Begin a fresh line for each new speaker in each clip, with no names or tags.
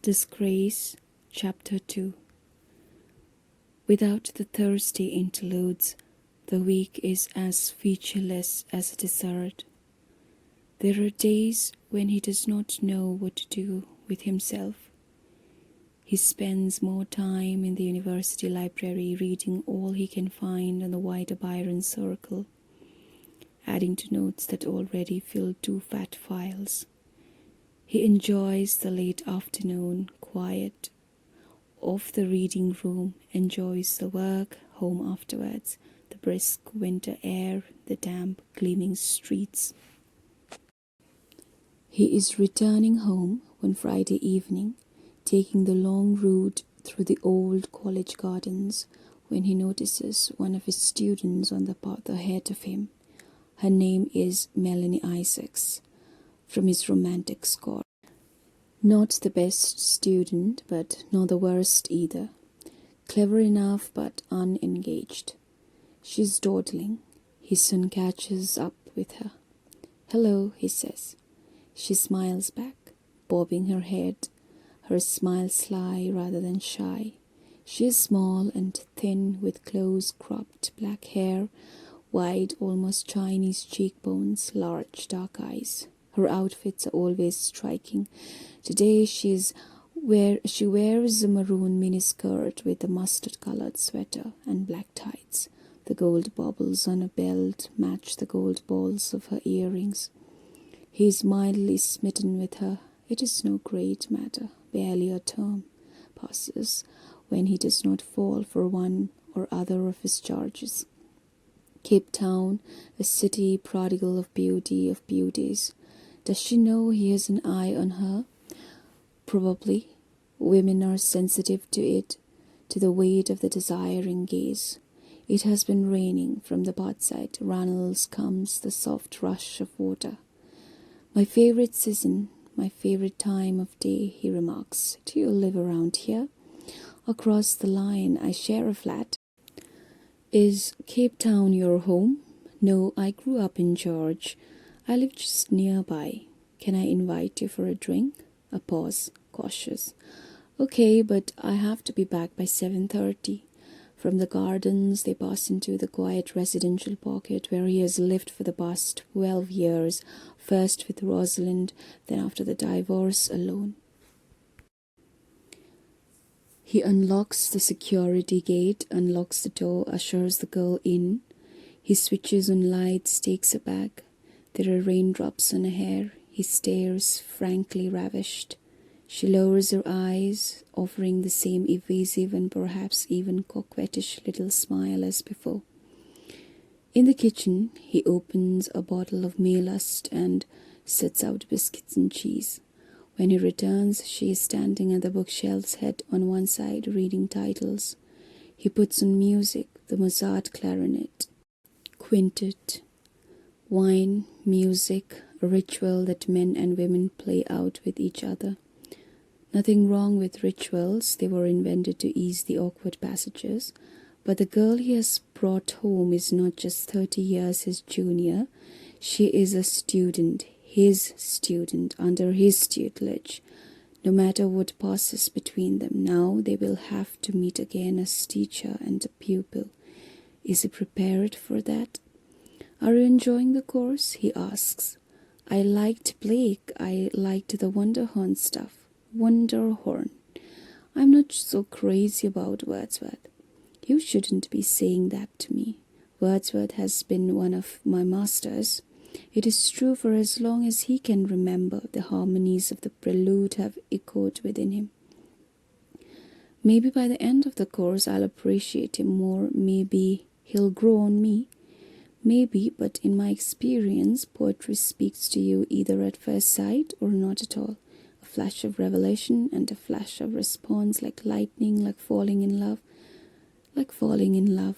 Disgrace, Chapter 2. Without the thirsty interludes, the week is as featureless as a dessert. There are days when he does not know what to do with himself. He spends more time in the university library reading all he can find on the wider Byron circle, adding to notes that already fill 2 fat files. He enjoys the late afternoon quiet of the reading room, enjoys the work, home afterwards, the brisk winter air, the damp, gleaming streets. He is returning home one Friday evening, taking the long route through the old college gardens, when he notices one of his students on the path ahead of him. Her name is Melanie Isaacs, from his romantic score. Not the best student, but not the worst either. Clever enough, but unengaged. She's dawdling. He soon catches up with her. "Hello," he says. She smiles back, bobbing her head, her smile sly rather than shy. She is small and thin, with close-cropped black hair, wide, almost Chinese cheekbones, large dark eyes. Her outfits are always striking. Today she wears a maroon miniskirt with a mustard-colored sweater and black tights. The gold baubles on her belt match the gold balls of her earrings. He is mildly smitten with her. It is no great matter. Barely a term passes when he does not fall for one or other of his charges. Cape Town, a city prodigal of beauties. Does she know he has an eye on her? Probably. Women are sensitive to it, to the weight of the desiring gaze. It has been raining. From the bathside runnels comes the soft rush of water. "My favorite season, my favorite time of day," he remarks. "Do you live around here?" "Across the line. I share a flat." "Is Cape Town your home?" "No, I grew up in George. I live just nearby. Can I invite you for a drink?" A pause, cautious. "Okay, but I have to be back by 7:30. From the gardens they pass into the quiet residential pocket where he has lived for the past 12 years, first with Rosalind, then after the divorce alone. He unlocks the security gate, unlocks the door, ushers the girl in. He switches on lights, takes her back. There are raindrops on her hair. He stares, frankly ravished. She lowers her eyes, offering the same evasive and perhaps even coquettish little smile as before. In the kitchen, he opens a bottle of Maylust and sets out biscuits and cheese. When he returns, she is standing at the bookshelf's head on one side, reading titles. He puts on music, the Mozart clarinet, quintet. Wine, music, a ritual that men and women play out with each other. Nothing wrong with rituals, they were invented to ease the awkward passages. But the girl he has brought home is not just 30 years his junior. She is a student, his student, under his tutelage. No matter what passes between them, now they will have to meet again as teacher and a pupil. Is he prepared for that? "Are you enjoying the course?" he asks. "I liked Blake. I liked the Wonderhorn stuff." Wonderhorn. "I'm not so crazy about Wordsworth." "You shouldn't be saying that to me. Wordsworth has been one of my masters. It is true for as long as he can remember. The harmonies of the prelude have echoed within him. Maybe by the end of the course I'll appreciate him more. Maybe he'll grow on me. Maybe, but in my experience, poetry speaks to you either at first sight or not at all. A flash of revelation and a flash of response, like lightning, like falling in love. Like falling in love.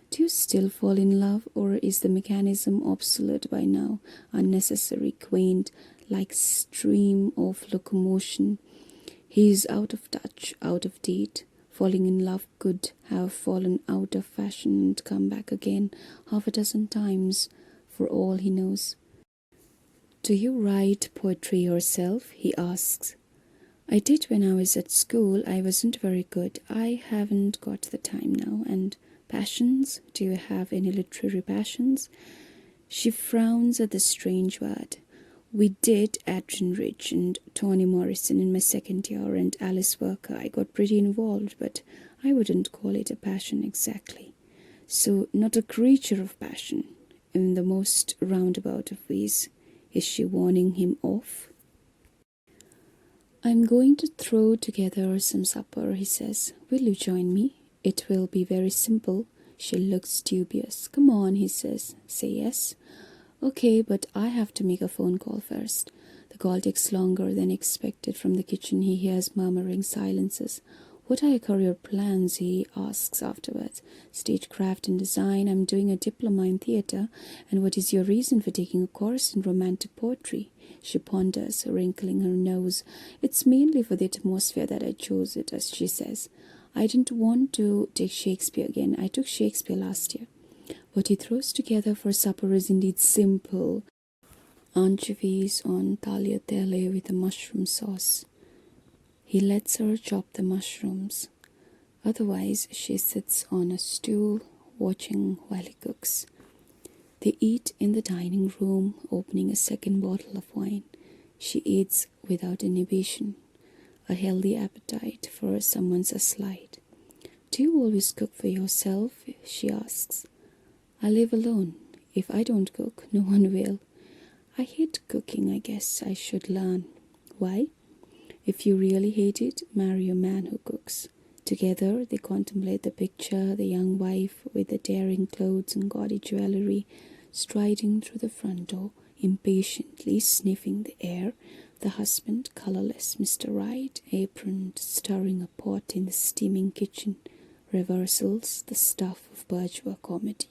Do you still fall in love, or is the mechanism obsolete by now, unnecessary, quaint, like stream of locomotion? He is out of touch, out of date. Falling in love could have fallen out of fashion and come back again 6 times, for all he knows. "Do you write poetry yourself?" he asks. I did when I was at school. I wasn't very good. I haven't got the time now. And passions? Do you have any literary passions? She frowns at the strange word. We did Adrian Rich and Toni Morrison in my second year, and Alice Walker. I got pretty involved, but I wouldn't call it a passion exactly. So, not a creature of passion, in the most roundabout of ways. Is she warning him off? I'm going to throw together some supper, he says. Will you join me? It will be very simple. She looks dubious. Come on, he says. Say yes. Okay, but I have to make a phone call first. The call takes longer than expected. From the kitchen he hears murmuring silences. What are your career plans, he asks afterwards. Stagecraft and design. I'm doing a diploma in theatre. And what is your reason for taking a course in romantic poetry? She ponders, wrinkling her nose. It's mainly for the atmosphere that I chose it, as she says. I didn't want to take Shakespeare again. I took Shakespeare last year. What he throws together for supper is indeed simple. Anchovies on tagliatelle with a mushroom sauce. He lets her chop the mushrooms. Otherwise, she sits on a stool, watching while he cooks. They eat in the dining room, opening a second bottle of wine. She eats without inhibition, a healthy appetite for someone's aside. Do you always cook for yourself? She asks. I live alone. If I don't cook, no one will. I hate cooking, I guess I should learn. Why? If you really hate it, marry a man who cooks. Together they contemplate the picture, the young wife with the daring clothes and gaudy jewellery, striding through the front door, impatiently sniffing the air, the husband colourless, Mr. Right, aproned, stirring a pot in the steaming kitchen, reversals, the stuff of bourgeois comedy.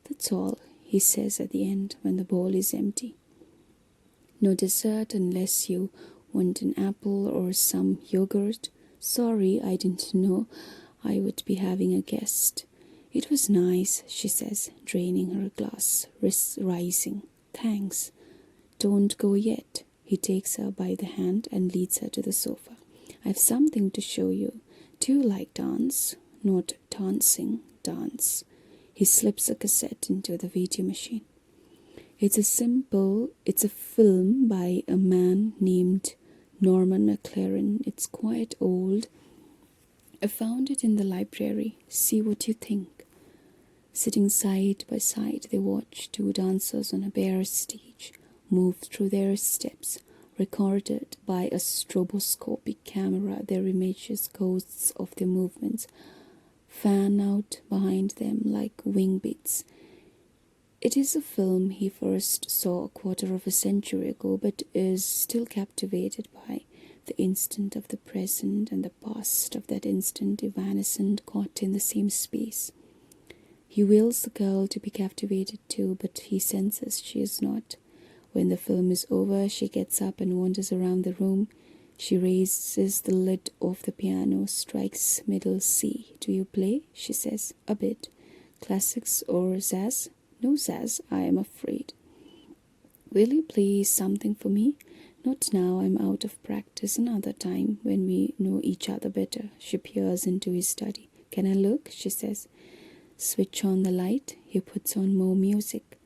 That's all, he says at the end when the bowl is empty. No dessert unless you want an apple or some yogurt. Sorry, I didn't know I would be having a guest. It was nice, she says, draining her glass, rising. Thanks. Don't go yet. He takes her by the hand and leads her to the sofa. I've something to show you. Do you like dance? Not dancing, dance. He slips a cassette into the video machine. It's a film by a man named Norman McLaren. It's quite old. I found it in the library. See what you think. Sitting side by side, they watch two dancers on a bare stage move through their steps, recorded by a stroboscopic camera. Their images, ghosts of their movements, fan out behind them like wing beats. It is a film he first saw a quarter of a century ago, but is still captivated by the instant of the present and the past of that instant, evanescent, caught in the same space. He wills the girl to be captivated too, but he senses she is not. When the film is over, she gets up and wanders around the room. She raises the lid of the piano, strikes middle C. Do you play? She says. A bit. Classics or jazz? No jazz, I am afraid. Will you play something for me? Not now, I'm out of practice. Another time, when we know each other better. She peers into his study. Can I look? She says. Switch on the light. He puts on more music.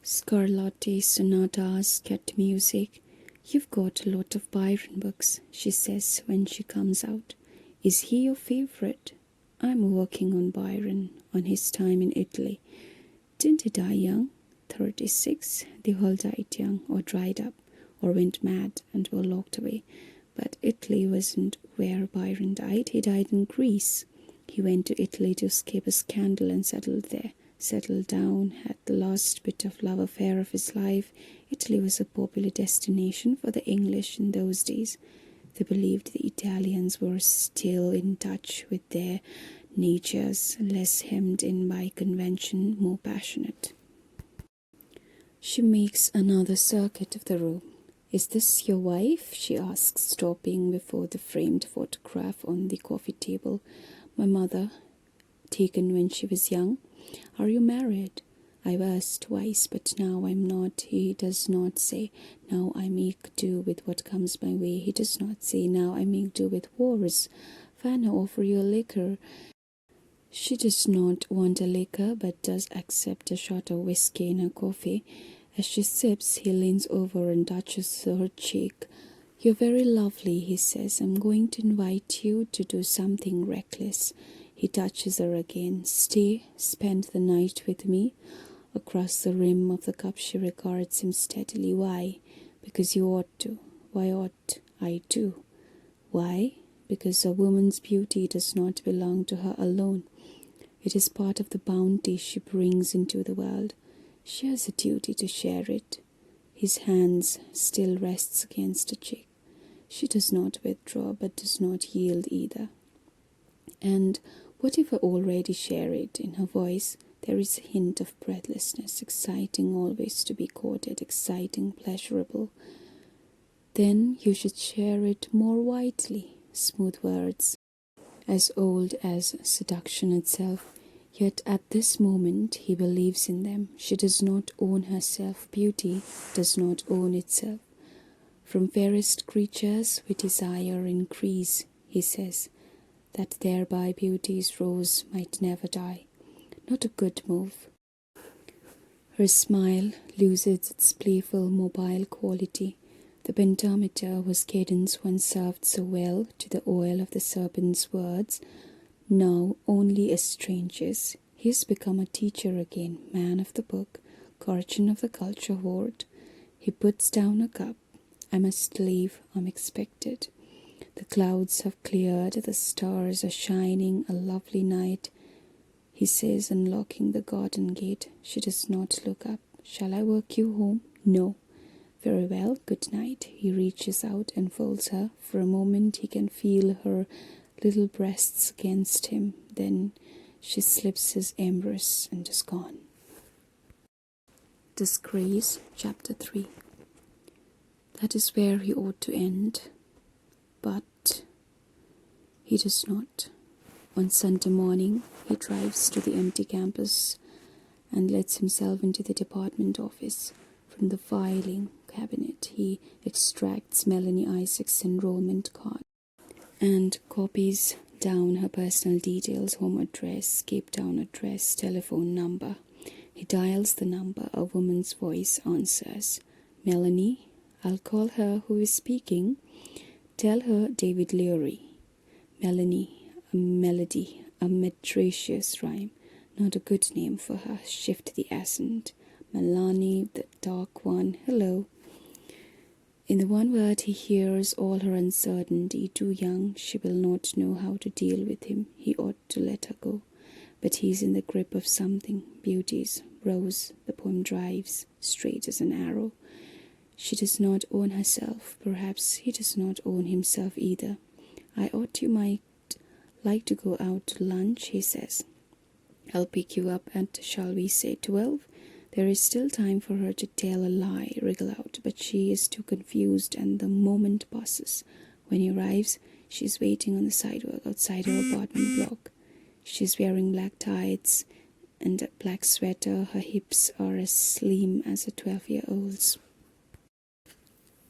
Scarlatti, sonatas, cat music. You've got a lot of Byron books, she says when she comes out. Is he your favorite? I'm working on Byron, on his time in Italy. Didn't he die young? 36. They all died young, or dried up, or went mad and were locked away. But Italy wasn't where Byron died. He died in Greece. He went to Italy to escape a scandal and settled there. Settled down, had the last bit of love affair of his life. Italy was a popular destination for the English in those days. They believed the Italians were still in touch with their natures, less hemmed in by convention, more passionate. She makes another circuit of the room. Is this your wife? She asks, stopping before the framed photograph on the coffee table. My mother, taken when she was young. Are you married? I was twice, but now I'm not. He does not say, now I make do with what comes my way. He does not say, now I make do with wars. Vanna, offer you a liquor. She does not want a liquor, but does accept a shot of whiskey in her coffee. As she sips, he leans over and touches her cheek. You're very lovely, he says. I'm going to invite you to do something reckless. He touches her again. Stay, spend the night with me. Across the rim of the cup she regards him steadily. Why? Because you ought to. Why ought I to? Why? Because a woman's beauty does not belong to her alone. It is part of the bounty she brings into the world. She has a duty to share it. His hands still rests against her cheek. She does not withdraw, but does not yield either. And what if I already share it? In her voice there is a hint of breathlessness, exciting always to be courted, exciting, pleasurable. Then you should share it more widely. Smooth words, as old as seduction itself. Yet at this moment he believes in them. She does not own herself. Beauty does not own itself. From fairest creatures we desire increase, he says, that thereby beauty's rose might never die. Not a good move. Her smile loses its playful, mobile quality. The pentameter was cadence once served so well to the oil of the serpent's words, now only as strangers. He has become a teacher again, man of the book, guardian of the culture hoard. He puts down a cup. I must leave, I'm expected. The clouds have cleared, the stars are shining, a lovely night, he says, unlocking the garden gate. She does not look up. Shall I walk you home? No. Very well, good night. He reaches out and folds her. For a moment he can feel her little breasts against him. Then she slips his embrace and is gone. Disgrace, Chapter 3. That is where he ought to end, but he does not. On Sunday morning, he drives to the empty campus and lets himself into the department office. From the filing cabinet, he extracts Melanie Isaac's enrollment card and copies down her personal details, home address, Cape Town address, telephone number. He dials the number. A woman's voice answers. Melanie, I'll call her. Who is speaking? Tell her David Leary. Melanie, a melody, a meretricious rhyme. Not a good name for her. Shift the accent. Melanie, the dark one. Hello. In the one word he hears all her uncertainty. Too young, she will not know how to deal with him. He ought to let her go. But he's in the grip of something. Beauty's rose, the poem drives, straight as an arrow. She does not own herself. Perhaps he does not own himself either. You might like to go out to lunch, he says. I'll pick you up at, shall we say, 12? There is still time for her to tell a lie, wriggle out, but she is too confused, and the moment passes. When he arrives, she is waiting on the sidewalk outside her apartment block. She is wearing black tights and a black sweater. Her hips are as slim as a 12-year-old's.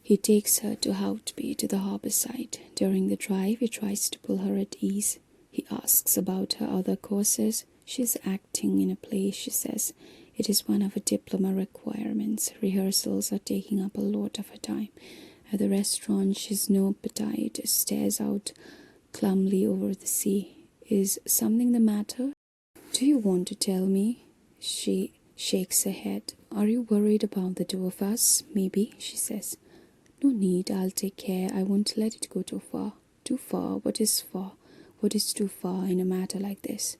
He takes her to Houtby, to the harbour side. During the drive, he tries to pull her at ease. He asks about her other courses. She is acting in a play, she says. It is one of her diploma requirements. Rehearsals are taking up a lot of her time. At the restaurant, she has no appetite, stares out glumly over the sea. Is something the matter? Do you want to tell me? She shakes her head. Are you worried about the two of us? Maybe, she says. No need, I'll take care. I won't let it go too far. Too far? What is far? What is too far in a matter like this?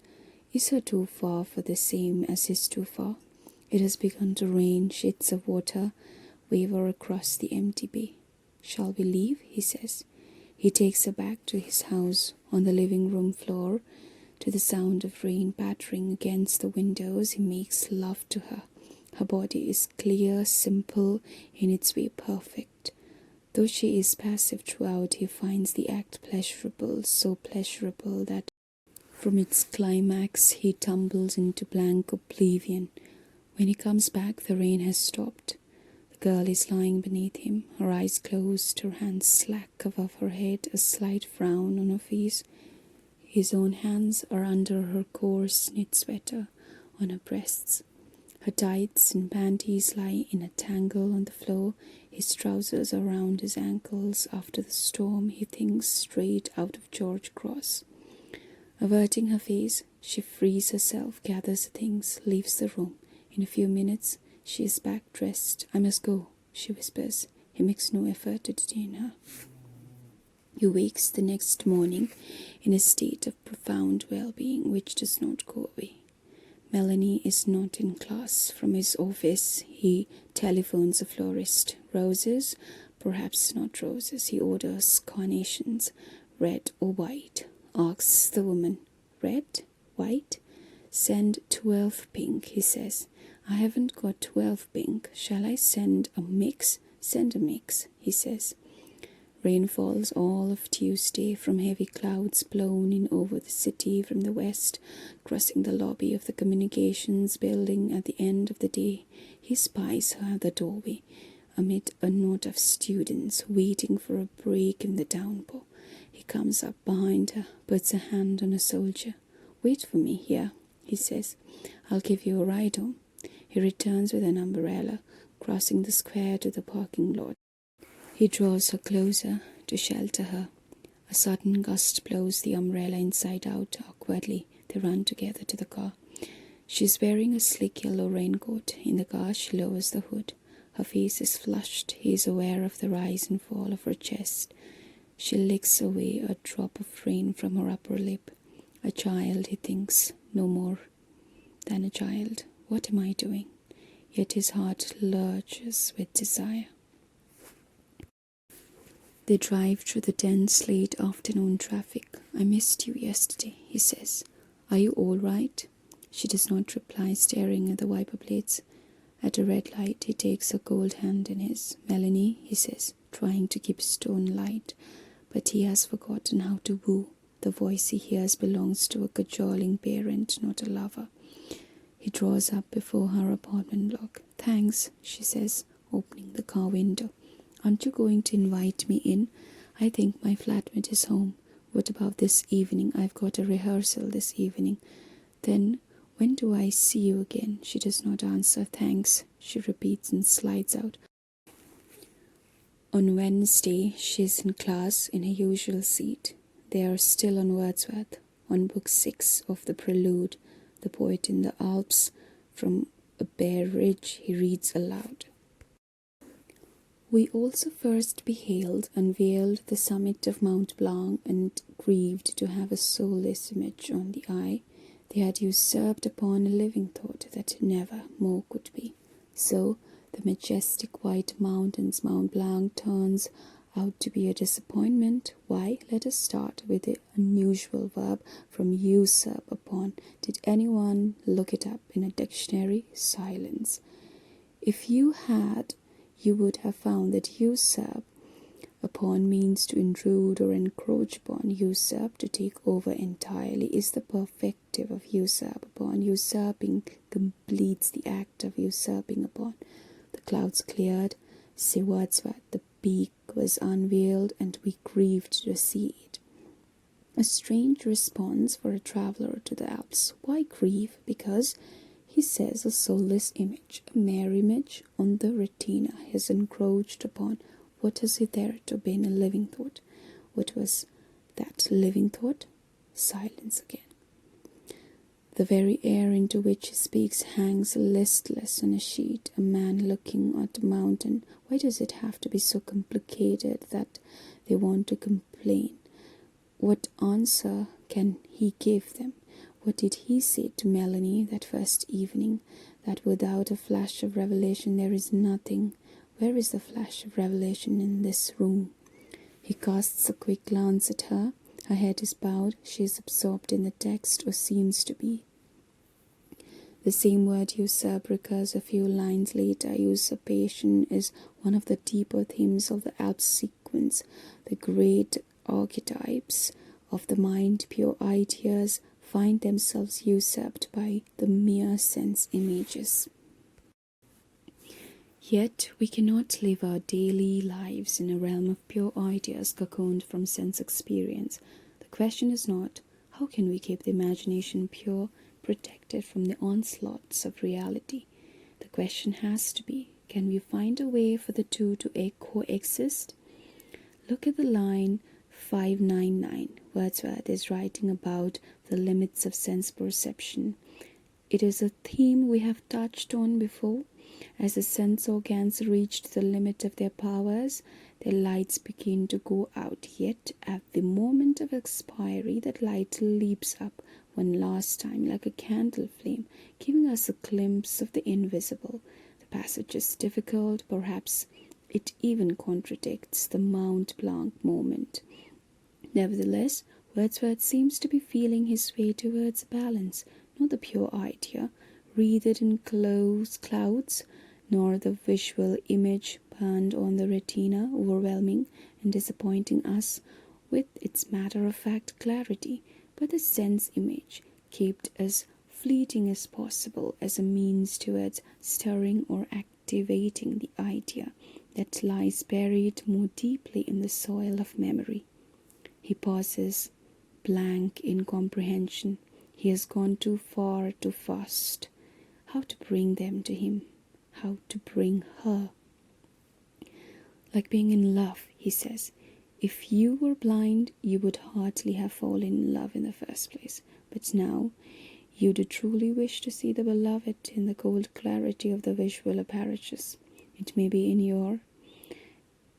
Is her too far for the same as his too far? It has begun to rain. Sheets of water waver across the empty bay. Shall we leave? He says. He takes her back to his house on the living room floor. To the sound of rain pattering against the windows, he makes love to her. Her body is clear, simple, in its way perfect. Though she is passive throughout, he finds the act pleasurable, so pleasurable that from its climax he tumbles into blank oblivion. When he comes back, the rain has stopped. The girl is lying beneath him, her eyes closed, her hands slack above her head, a slight frown on her face. His own hands are under her coarse knit sweater on her breasts. Her tights and panties lie in a tangle on the floor. His trousers are round his ankles. After the storm, he thinks straight out of George Cross. Averting her face, she frees herself, gathers things, leaves the room. In a few minutes, she is back dressed. "I must go," she whispers. He makes no effort to detain her. He wakes the next morning in a state of profound well-being which does not go away. Melanie is not in class. From his office, he telephones a florist. Roses? Perhaps not roses. He orders carnations, red or white. Asks the woman, "Red? White?" "Send 12 pink," he says. "I haven't got 12 pink. Shall I send a mix?" "Send a mix," he says. Rain falls all of Tuesday from heavy clouds blown in over the city from the west, crossing the lobby of the communications building at the end of the day. He spies her at the doorway, amid a knot of students waiting for a break in the downpour. He comes up behind her, puts a hand on a soldier. "Wait for me here," he says. "I'll give you a ride home." He returns with an umbrella, crossing the square to the parking lot. He draws her closer to shelter her. A sudden gust blows the umbrella inside out awkwardly. They run together to the car. She is wearing a slick yellow raincoat. In the car, she lowers the hood. Her face is flushed. He is aware of the rise and fall of her chest. She licks away a drop of rain from her upper lip. A child, he thinks, no more than a child. What am I doing? Yet his heart lurches with desire. They drive through the dense late afternoon traffic. "I missed you yesterday," he says. "Are you all right?" She does not reply, staring at the wiper blades. At a red light, he takes her cold hand in his. "Melanie," he says, trying to keep his tone light, but he has forgotten how to woo. The voice he hears belongs to a cajoling parent, not a lover. He draws up before her apartment block. "Thanks," she says, opening the car window. "Aren't you going to invite me in? I think my flatmate is home. What about this evening? I've got a rehearsal this evening." "Then when do I see you again?" She does not answer. "Thanks," she repeats and slides out. On Wednesday, she is in class in her usual seat. They are still on Wordsworth, on book 6 of the Prelude, the poet in the Alps. From a bare ridge, he reads aloud. "We also first beheld unveiled the summit of Mount Blanc, and grieved to have a soulless image on the eye. They had usurped upon a living thought that never more could be. So the majestic white mountains, Mount Blanc, turns out to be a disappointment. Why? Let us start with the unusual verb from usurp upon. Did anyone look it up in a dictionary? Silence. If you had, you would have found that usurp upon means to intrude or encroach upon. Usurp, to take over entirely, is the perfective of usurp upon. Usurping completes the act of usurping upon. The clouds cleared, say Wordsworth, the peak was unveiled, and we grieved to see it. A strange response for a traveller to the Alps. Why grieve? Because, he says, a soulless image, a mere image on the retina has encroached upon. What is it there to be in a living thought? What was that living thought? Silence again. The very air into which he speaks hangs listless on a sheet, a man looking at a mountain. Why does it have to be so complicated that they want to complain? What answer can he give them? What did he say to Melanie that first evening? That without a flash of revelation there is nothing. Where is the flash of revelation in this room? He casts a quick glance at her. Her head is bowed. She is absorbed in the text, or seems to be. The same word usurp recurs a few lines later. Usurpation is one of the deeper themes of the Alps sequence. The great archetypes of the mind, pure ideas, find themselves usurped by the mere sense images. Yet we cannot live our daily lives in a realm of pure ideas cocooned from sense experience. The question is not, how can we keep the imagination pure, protected from the onslaughts of reality? The question has to be, can we find a way for the two to coexist? Look at the line 599. Wordsworth is writing about the limits of sense perception. It is a theme we have touched on before. As the sense organs reach the limit of their powers, their lights begin to go out. Yet, at the moment of expiry, that light leaps up one last time like a candle flame, giving us a glimpse of the invisible. The passage is difficult, perhaps it even contradicts the Mont Blanc moment. Nevertheless, Wordsworth seems to be feeling his way towards balance, not the pure idea, wreathed in clouds, nor the visual image burned on the retina, overwhelming and disappointing us with its matter-of-fact clarity, but the sense image, kept as fleeting as possible as a means towards stirring or activating the idea that lies buried more deeply in the soil of memory. He pauses, blank in comprehension. He has gone too far, too fast. How to bring them to him? How to bring her? Like being in love, he says. If you were blind, you would hardly have fallen in love in the first place. But now, you do truly wish to see the beloved in the cold clarity of the visual apparatus. It may be in your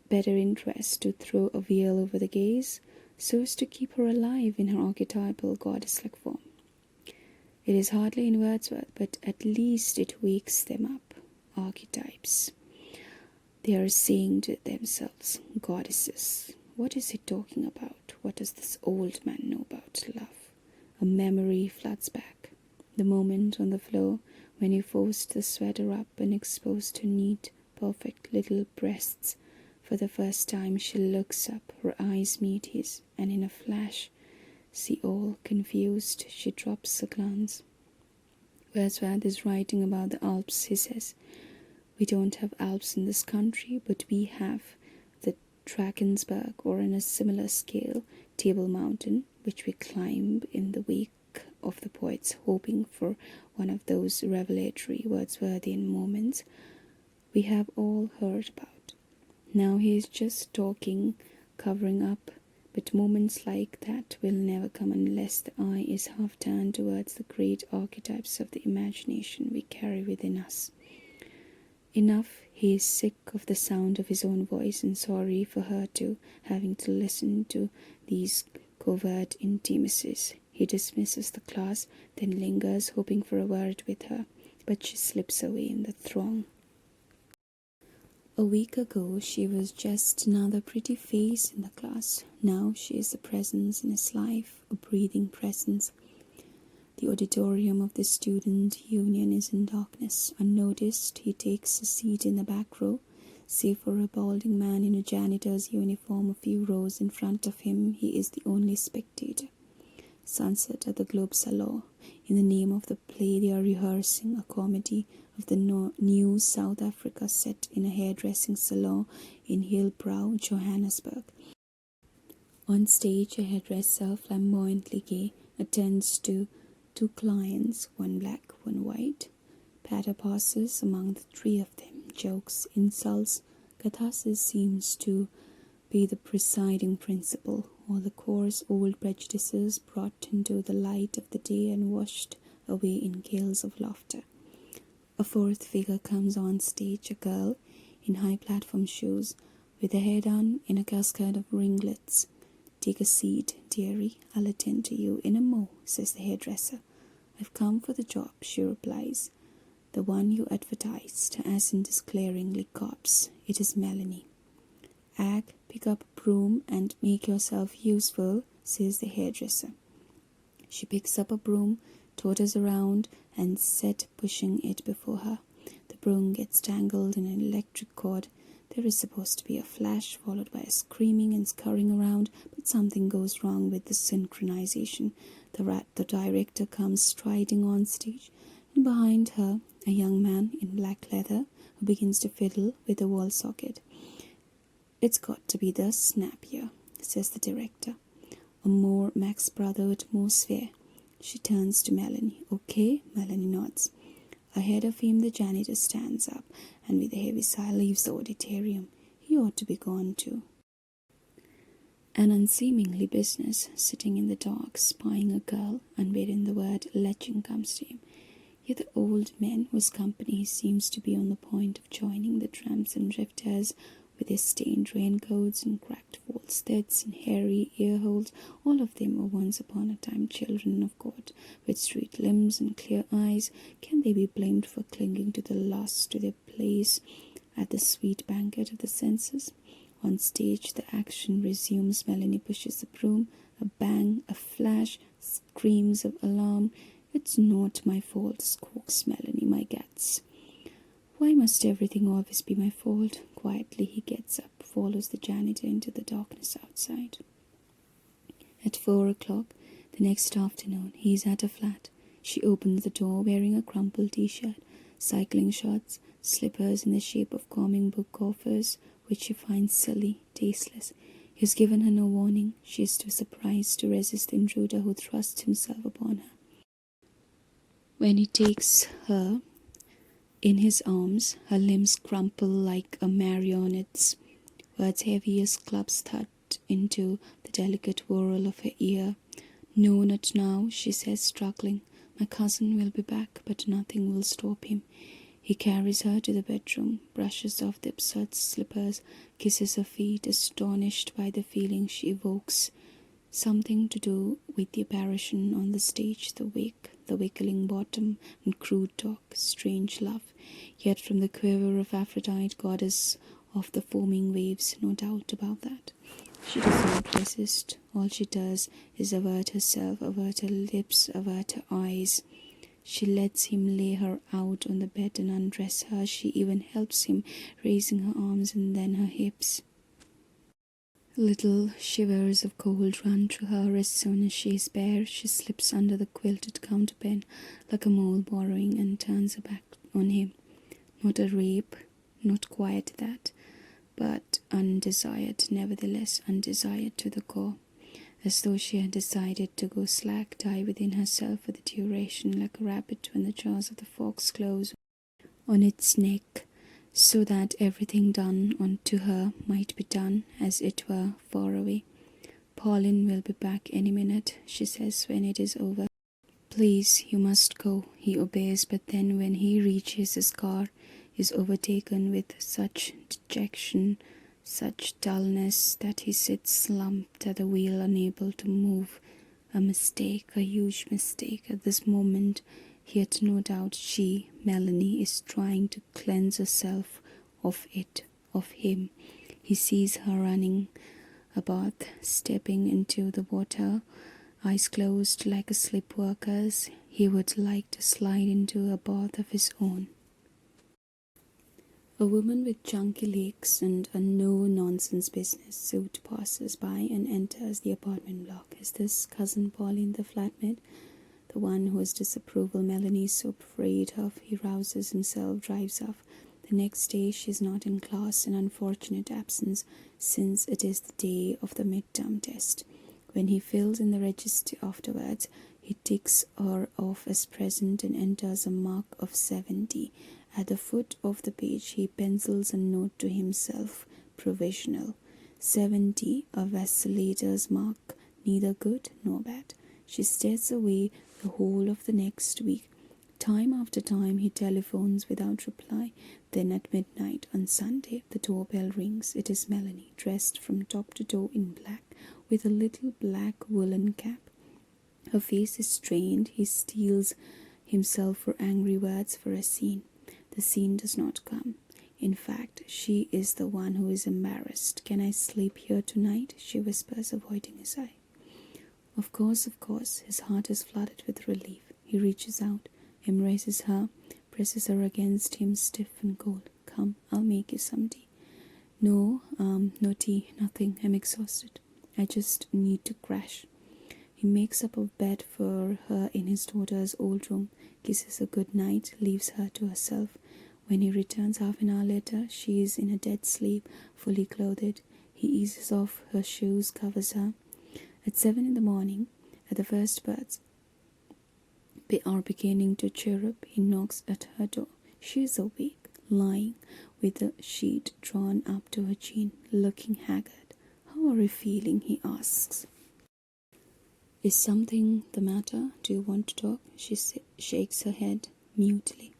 better interest to throw a veil over the gaze, so as to keep her alive in her archetypal goddess-like form. It is hardly in Wordsworth, but at least it wakes them up. Archetypes. They are saying to themselves, goddesses. What is he talking about? What does this old man know about love? A memory floods back. The moment on the floor when he forced the sweater up and exposed her neat, perfect little breasts. For the first time she looks up, her eyes meet his, and in a flash, see all confused, she drops a glance. Wordsworth is writing about the Alps, he says. We don't have Alps in this country, but we have the Drakensberg, or on a similar scale, Table Mountain, which we climb in the wake of the poets, hoping for one of those revelatory Wordsworthian moments we have all heard about. Now he is just talking, covering up, but moments like that will never come unless the eye is half turned towards the great archetypes of the imagination we carry within us. Enough, he is sick of the sound of his own voice and sorry for her too, having to listen to these covert intimacies. He dismisses the class, then lingers, hoping for a word with her, but she slips away in the throng. A week ago she was just another pretty face in the class. Now she is a presence in his life, a breathing presence. The auditorium of the student union is in darkness. Unnoticed, he takes a seat in the back row. Save for a balding man in a janitor's uniform a few rows in front of him, he is the only spectator. Sunset at the Globe Salon. In the name of the play they are rehearsing a comedy of the new South Africa set in a hairdressing salon in Hillbrow, Johannesburg. On stage, a hairdresser, flamboyantly gay, attends to 2 clients, one black, one white. Patter passes among the 3 of them, jokes, insults. Catharsis seems to be the presiding principle, all the coarse old prejudices brought into the light of the day and washed away in gales of laughter. A 4th figure comes on stage, a girl in high platform shoes, with her hair done in a cascade of ringlets. Take a seat, dearie, I'll attend to you in a mo, says the hairdresser. I've come for the job, she replies. The one you advertised, as in disclaringly corpse. It is Melanie. Ag, pick up a broom and make yourself useful, says the hairdresser. She picks up a broom, totters around, and set pushing it before her. The broom gets tangled in an electric cord. There is supposed to be a flash, followed by a screaming and scurrying around, but something goes wrong with the synchronization. The director comes striding on stage, Behind her, a young man in black leather who begins to fiddle with a wall socket. "It's got to be the snappier," says the director. A more Max brother atmosphere. She turns to Melanie. "Okay," Melanie nods. Ahead of him, the janitor stands up and with a heavy sigh leaves the auditorium. He ought to be gone too. An unseemly business, sitting in the dark, spying a girl, and wherein the word leching comes to him. Yet the old man whose company he seems to be on the point of joining, the tramps and drifters, with their stained raincoats and cracked false-steads and hairy ear-holes, all of them were once upon a time children of God, with straight limbs and clear eyes. Can they be blamed for clinging to the lust to their place at the sweet banquet of the senses? On stage, the action resumes. Melanie pushes the broom. A bang, a flash, screams of alarm. "It's not my fault," squawks Melanie, "my guts. Why must everything always be my fault?" Quietly he gets up, follows the janitor into the darkness outside. At 4 o'clock the next afternoon, he is at her flat. She opens the door wearing a crumpled t-shirt, cycling shorts, slippers in the shape of comic book covers, which she finds silly, tasteless. He has given her no warning. She is too surprised to resist the intruder who thrusts himself upon her. When he takes her in his arms, her limbs crumple like a marionette's. Words heavy as clubs thud into the delicate whirl of her ear. "No, not now," she says, struggling. "My cousin will be back, but nothing will stop him." He carries her to the bedroom, brushes off the absurd slippers, kisses her feet, astonished by the feeling she evokes. Something to do with the apparition on the stage, the wake, the wiggling bottom, and crude talk, strange love. Yet from the quiver of Aphrodite, goddess of the foaming waves, no doubt about that. She does not resist. All she does is avert herself, avert her lips, avert her eyes. She lets him lay her out on the bed and undress her. She even helps him, raising her arms and then her hips. Little shivers of cold run through her as soon as she is bare. She slips under the quilted counterpane like a mole borrowing and turns her back on him. Not a rape, not quite that, but undesired, nevertheless undesired to the core. As though she had decided to go slack, die within herself for the duration, like a rabbit when the jaws of the fox close on its neck, so that everything done unto her might be done, as it were, far away. "Pauline will be back any minute," she says when it is over. "Please, you must go." He obeys, but then when he reaches his car, is overtaken with such dejection, such dullness, that he sits slumped at the wheel, unable to move. A mistake, a huge mistake. At this moment, yet no doubt she, Melanie, is trying to cleanse herself of it, of him. He sees her running a bath, stepping into the water, eyes closed like a sleepwalker's. He would like to slide into a bath of his own. A woman with chunky legs and a no-nonsense business suit passes by and enters the apartment block. Is this Cousin Pauline, the flatmate? The one whose disapproval Melanie is so afraid of. He rouses himself, drives off. The next day she is not in class, an unfortunate absence, since it is the day of the midterm test. When he fills in the register afterwards, he ticks her off as present and enters a mark of 70. At the foot of the page he pencils a note to himself, provisional. 70, a vacillator's mark, neither good nor bad. She stares away the whole of the next week. Time after time he telephones without reply. Then at midnight on Sunday the doorbell rings. It is Melanie, dressed from top to toe in black, with a little black woolen cap. Her face is strained. He steels himself for angry words, for a scene. The scene does not come. In fact, she is the one who is embarrassed. "Can I sleep here tonight?" she whispers, avoiding his eye. Of course, his heart is flooded with relief. He reaches out, embraces her, presses her against him, stiff and cold. "Come, I'll make you some tea." No tea, nothing. I'm exhausted. I just need to crash." He He makes up a bed for her in his daughter's old room, kisses her good night, leaves her to herself. When he returns half an hour later, she is in a dead sleep, fully clothed. He eases off her shoes, covers her. At 7 in the morning, at the first birds are beginning to chirrup, he knocks at her door. She is awake, lying with the sheet drawn up to her chin, looking haggard. "How are you feeling?" he asks. "Is something the matter? Do you want to talk?" She shakes her head mutely.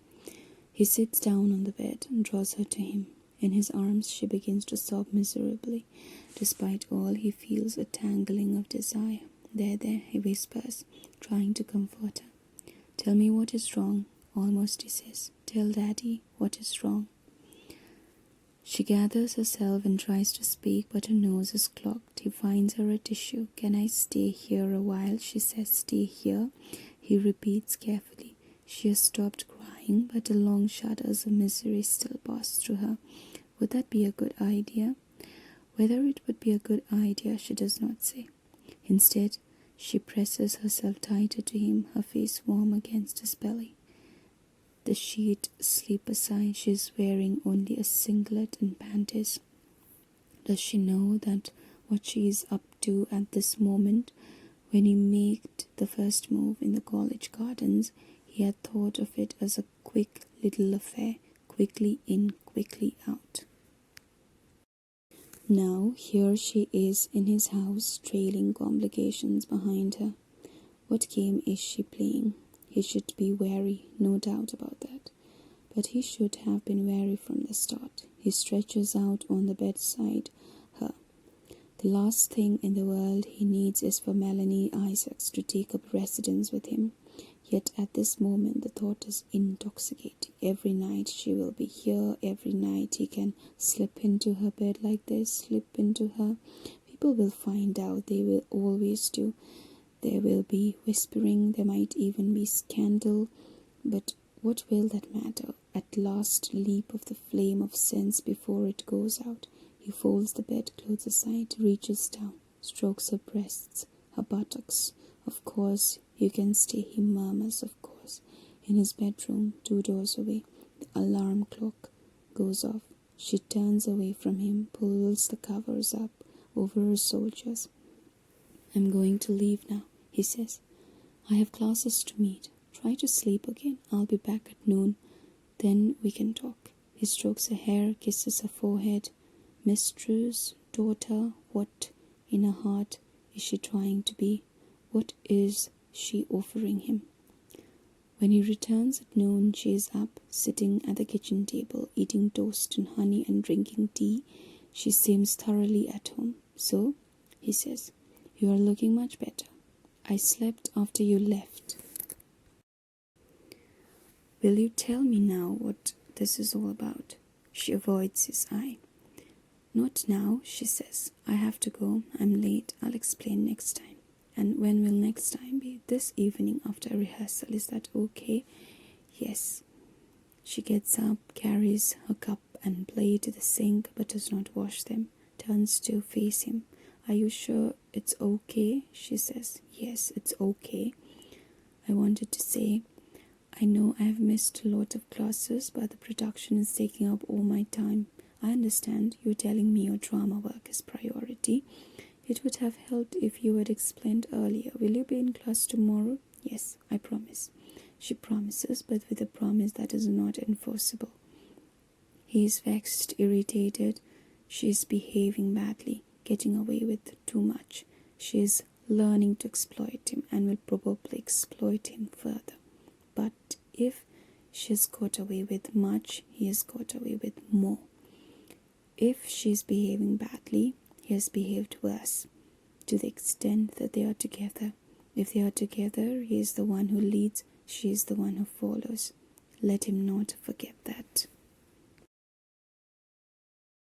He sits down on the bed and draws her to him. In his arms she begins to sob miserably. Despite all, he feels a tangling of desire. There, he whispers, trying to comfort her. "Tell me what is wrong," almost he says. "Tell Daddy what is wrong." She gathers herself and tries to speak, but her nose is clogged. He finds her a tissue. "Can I stay here a while?" She says. "Stay here?" He repeats carefully. She has stopped crying, but the long shudders of misery still pass through her. Would that be a good idea? Whether it would be a good idea, she does not say. Instead, she presses herself tighter to him, her face warm against his belly. The sheet slip aside. She is wearing only a singlet and panties. Does she know that what she is up to at this moment? When he made the first move in the college gardens, he had thought of it as a quick little affair, quickly in, quickly out. Now here she is in his house, trailing complications behind her. What game is she playing? He should be wary, no doubt about that. But he should have been wary from the start. He stretches out on the bedside her. The last thing in the world he needs is for Melanie Isaacs to take up residence with him. Yet at this moment the thought is intoxicating. Every night she will be here. Every night he can slip into her bed like this, slip into her. People will find out. They will always do. There will be whispering. There might even be scandal. But what will that matter? At last leap of the flame of sense before it goes out. He folds the bedclothes aside, reaches down, strokes her breasts, her buttocks. "Of course you can stay," he murmurs. "Of course." In his bedroom, 2 doors away, the alarm clock goes off. She turns away from him, pulls the covers up over her shoulders. "I'm going to leave now," he says. "I have classes to meet. Try to sleep again. I'll be back at noon. Then we can talk." He strokes her hair, kisses her forehead. Mistress, daughter, what in her heart is she trying to be? What is she offering him? When he returns at noon, she is up, sitting at the kitchen table, eating toast and honey and drinking tea. She seems thoroughly at home. "So," he says, "you are looking much better. I slept after you left. Will you tell me now what this is all about?" She avoids his eye. "Not now," she says. "I have to go. I'm late. I'll explain next time." "And when will next time be?" "This evening after rehearsal. Is that okay?" "Yes." She gets up, carries her cup and plate to the sink, but does not wash them. Turns to face him. "Are you sure it's okay?" she says. "Yes, it's okay." I wanted to say, "I know I have missed a lot of classes, but the production is taking up all my time. I understand you're telling me your drama work is priority. It would have helped if you had explained earlier. Will you be in class tomorrow?" "Yes, I promise." She promises, but with a promise that is not enforceable. He is vexed, irritated. She is behaving badly, getting away with too much. She is learning to exploit him and will probably exploit him further. But if she has got away with much, he has got away with more. If she is behaving badly, he has behaved worse, to the extent that they are together. If they are together, he is the one who leads, she is the one who follows. Let him not forget that.